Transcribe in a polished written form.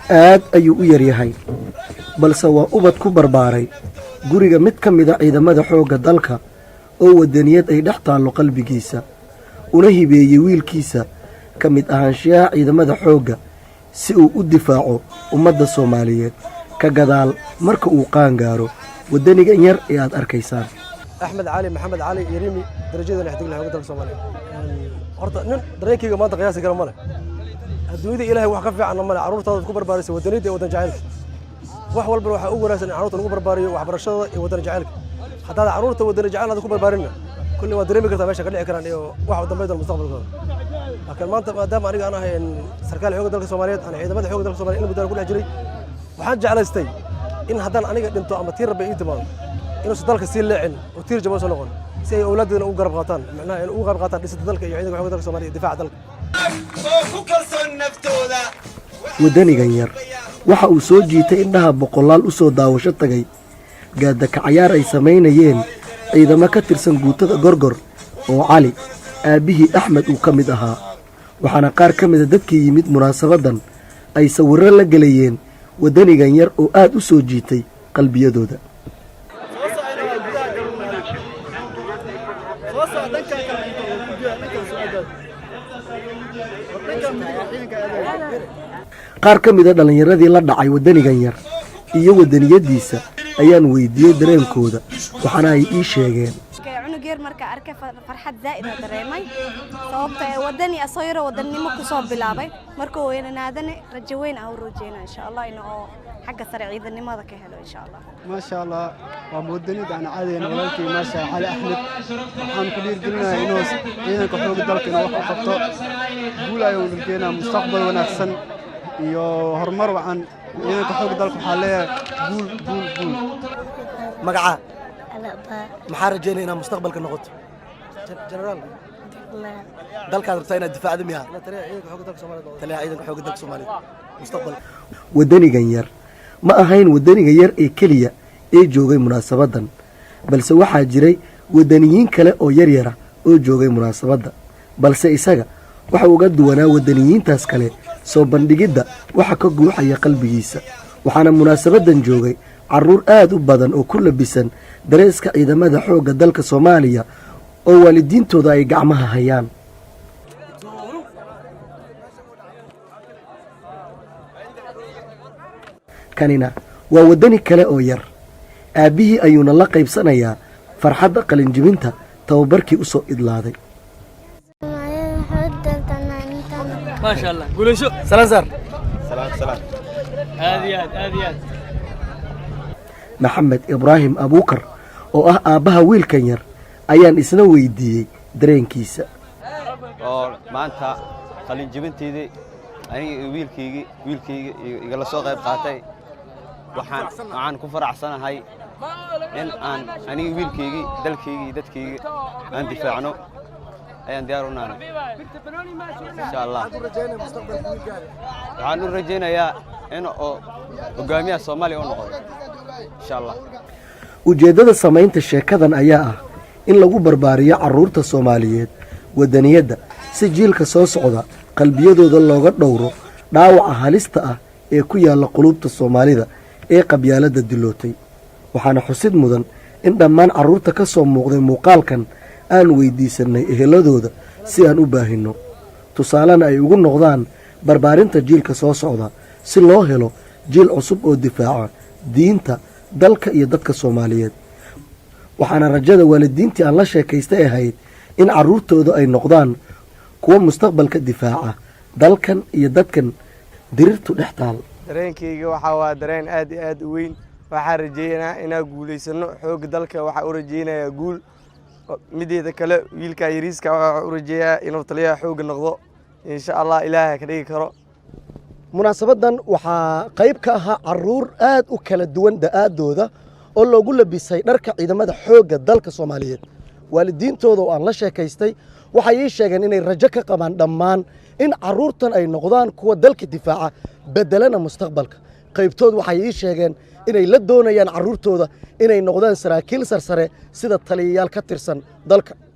aad ayuu u yar yahay balse waa ubad ku barbaaray guriga mid ka mid a ciidamada xoogga dalka oo wadaniyad ay dhex taallo qalbigiisa una hibeeyey wiilkiisa ka mid ahaanshiyaha ciidamada xoogga si uu u difaaco ummadda Soomaaliyeed ka gadaal marka uu qaangaaro wadanigan yar ee aad arkaysaan. أحمد علي محمد علي يريمي درجة اللي يحتاج لها وقت الصومالي. أرتا نن دريكي ما تقياس كلام ماله. الدنيا إلهي وحكفي عن ماله عروض تضرب كبر باريس ودنيتي ودن جعلك. وحول بروح أول ناس عروض كبر باري وحبر الشظى ودن جعلك. حتى هذا عروض ودن جعل هذا كبر بارينا. كل ما دريمي كذا ماشي خليه كراني واحد دم بيد المستقبل كذا. لكن ما دام أنا هي سركال حقوق الدولة الصومالية أنا عيد ماذا حقوق الدولة الصومالية إنه بدار كل أجري وحاجة على استي إن هذا أنا قد أنتوا عم تير بإيد مال. إنه صدق كسير لعن وتير جبوا سنقول سي أولادنا أوقرب غطان معناه إنه أوقرب غطان ليس ذلك يعيدك حقوق ذلك الصومالي دفاع ذلك wadanigan yar waxa uu soo jiitay indhaha boqolaal u soo daawasho tagay gaada ka ciyaar ay sameynayeen ciidamo ka tirsan guutada gorgor oo Cali aabihii Axmed uu ka mid ahaa waxaana qaar ka mid ah dadkii yimid munaasabadan ay sawirro la galayeen wadanigan yar oo aad u soo jiitay qalbiyadooda. qaar ka mid a dhalinyaradii la dhacay wadanigan yar iyo wadaniyadiisa ayaan weydiiyey dareenkooda waxaana ay ii sheegeen cunugeer marka arkay farxad zaa'id ah dareemay sababtoo ah wadani asayro wadanimo ku soo bilaabay marka weynaadana rajo weyn ah u rajeyna insha Allah inuu xagga sare ciidanimada ka helo insha Allah ما شاء الله ومودني أنا عادي أنا ولكن ما شاء على أحمد وحن كلير قلنا إنه إنه كحول الدلك إنه وقت خطأ قول أيوة لقينا مستقبل ونحسن يهرمر وعن إنه كحول الدلك حاليا قول magaca maxaa rajeynayna mustaqbalka noqoto جنرال dalkaad rabtaa inaad difaacdo miyaa لا ترى عيدك حقوق ذلك الصومالي taliya ciidanka xoogga dalka Soomaaliya mustaqbal wadanigan yar ma ahayn wadaniga yar ee kaliya ee joogay munaasabadan balse waxaa jiray wadaniyiin kale oo yar yar oo joogay munaasabada balse isaga waxa uu uga duwanaa wadaniyiintaas kale soo bandhigida waxa ka guuxaya qalbigiisa waxaana munaasabadan joogay caruur aad u badan oo ku labisan dareeska ciidamada xoogga dalka Soomaaliya oo waalidiintooda ay gacmaha hayaan. kanina waa wadani kale oo yar aabihii ayuuna la qaybsanayaa farxadda qalinjibinta tababarkii u soo idlaaday. ما شاء الله قولوا شو سلام هذه maxamed ibraahim abuukar oo ah aabbaha wiilkan yar ayaan isna weydiiyey dareenkiisa oo maanta qalin jibinteedii aniga wiilkayga igala soo qayb qaatay waxaan ku faraxsanahay in aan aniga wiilkayga dalkayga dadkayga aan difaacno ayaan diyaar u nahay insha Allah waxaan u rajeynayaa in oo hogaamiyaha Soomaaliya uu noqdo insha Allah ujeedada samaynta sheekadan ayaa ah in lagu barbaariyo caruurta Soomaaliyeed wadaniyada si jiilka soo socda qalbiyadooda looga dhowro dhaawaca halista ah ee ku yaala qulubta Soomaalida ee qabyaalada dilootay waxaana xusid mudan in dhammaan caruurta ka soo muuqday muuqaalkan aan weydiisanay eheladooda si aan u baahino tusaalena ay ugu noqdaan barbaarinta jiilka soo socda si loo helo jiil cusub oo difaaca diinta dalka iyo dadka Soomaaliyeed waxaana rajada waalidiintii aan la sheekaystay ahayd in caruurtooda ay noqdaan kuwa mustaqbalka difaaca dalkan iyo dadkan dirirtu dhex taal. dareenkayga waxa waa dareen aad u weyn waxaan rajeynayaa inaan guuleysano xoog dalka waxa u rajeynayaa guul mideeda kale wiilka yariiska waxa u rajeeyaa inuu taliyaha xoog noqdo insha Allah ilaahay ka dhigi karo. munaasabadan waxaa qayb ka ahaa caruur aad u kala duwan da'aadooda oo loogu labisay dharka ciidamada xoogga dalka Soomaaliyeed waalidiintooda oo aan la sheekaystay waxay ii sheegeen inay rajo ka qabaan dhammaan in caruurtan ay noqdaan kuwa dalka difaaca bedelana mustaqbalka qaybtood waxay ii sheegeen inay la doonayaan caruurtooda inay noqdaan saraakiil sarsare sida taliyayaal ka tirsan dalka.